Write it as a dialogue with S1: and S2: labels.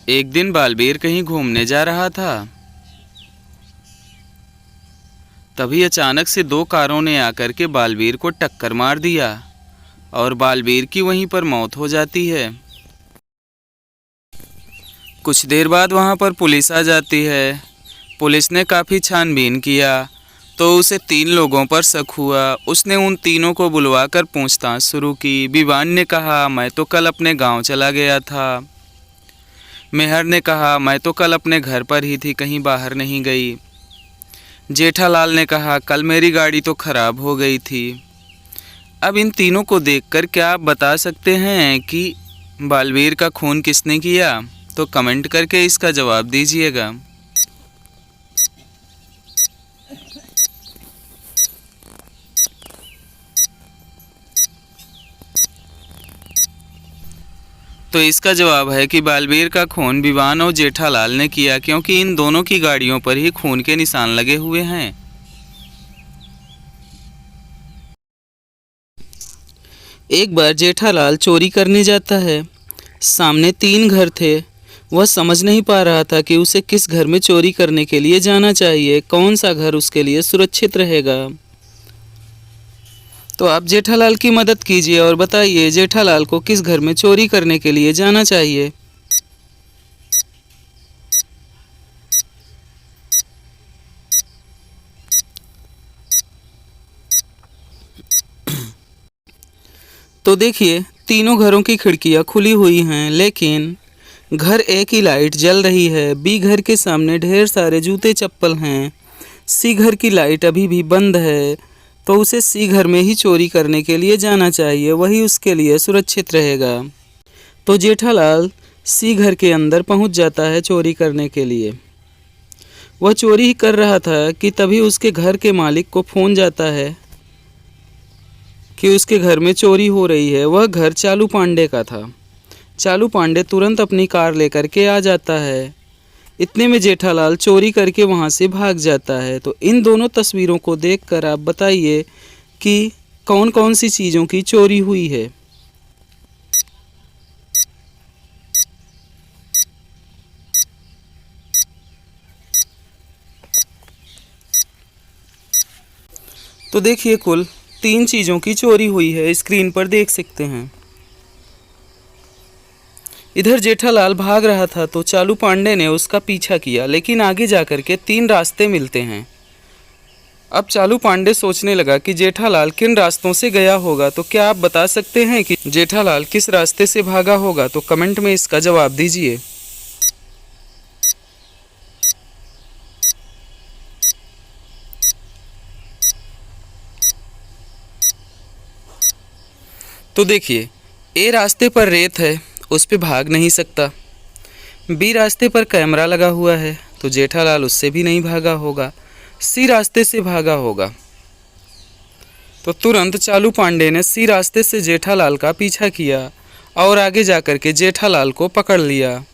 S1: एक दिन बालवीर कहीं घूमने जा रहा था। तभी अचानक से दो कारों ने आकर के बालवीर को टक्कर मार दिया और बालवीर की वहीं पर मौत हो जाती है। कुछ देर बाद वहां पर पुलिस आ जाती है। पुलिस ने काफ़ी छानबीन किया तो उसे 3 लोगों पर शक हुआ। उसने उन तीनों को बुलवाकर पूछताछ शुरू की। विवान ने कहा, मैं तो कल अपने गांव चला गया था। मेहर ने कहा, मैं तो कल अपने घर पर ही थी, कहीं बाहर नहीं गई। जेठालाल ने कहा, कल मेरी गाड़ी तो खराब हो गई थी। अब इन तीनों को देखकर क्या आप बता सकते हैं कि बालवीर का खून किसने किया? तो कमेंट करके इसका जवाब दीजिएगा। तो इसका जवाब है कि बालवीर का खून विवान और जेठालाल ने किया, क्योंकि इन दोनों की गाड़ियों पर ही खून के निशान लगे हुए हैं। एक बार जेठालाल चोरी करने जाता है। सामने 3 घर थे। वह समझ नहीं पा रहा था कि उसे किस घर में चोरी करने के लिए जाना चाहिए, कौन सा घर उसके लिए सुरक्षित रहेगा। तो आप जेठालाल की मदद कीजिए और बताइए जेठालाल को किस घर में चोरी करने के लिए जाना चाहिए। तो देखिए, तीनों घरों की खिड़कियां खुली हुई हैं, लेकिन घर ए की लाइट जल रही है। बी घर के सामने ढेर सारे जूते चप्पल हैं। सी घर की लाइट अभी भी बंद है, तो उसे सी घर में ही चोरी करने के लिए जाना चाहिए, वही उसके लिए सुरक्षित रहेगा। तो जेठालाल सी घर के अंदर पहुंच जाता है चोरी करने के लिए। वह चोरी ही कर रहा था कि तभी उसके घर के मालिक को फ़ोन जाता है कि उसके घर में चोरी हो रही है। वह घर चालू पांडे का था। चालू पांडे तुरंत अपनी कार लेकर के आ जाता है। इतने में जेठालाल चोरी करके वहां से भाग जाता है। तो इन दोनों तस्वीरों को देखकर आप बताइए कि कौन कौन सी चीज़ों की चोरी हुई है। तो देखिए, कुल 3 चीज़ों की चोरी हुई है, स्क्रीन पर देख सकते हैं। इधर जेठालाल भाग रहा था तो चालू पांडे ने उसका पीछा किया, लेकिन आगे जाकर के 3 रास्ते मिलते हैं। अब चालू पांडे सोचने लगा कि जेठालाल किन रास्तों से गया होगा। तो क्या आप बता सकते हैं कि जेठालाल किस रास्ते से भागा होगा? तो कमेंट में इसका जवाब दीजिए। तो देखिए, ए रास्ते पर रेत है, उस पे भाग नहीं सकता। बी रास्ते पर कैमरा लगा हुआ है, तो जेठालाल उससे भी नहीं भागा होगा। सी रास्ते से भागा होगा। तो तुरंत चालू पांडे ने सी रास्ते से जेठालाल का पीछा किया और आगे जाकर के जेठालाल को पकड़ लिया।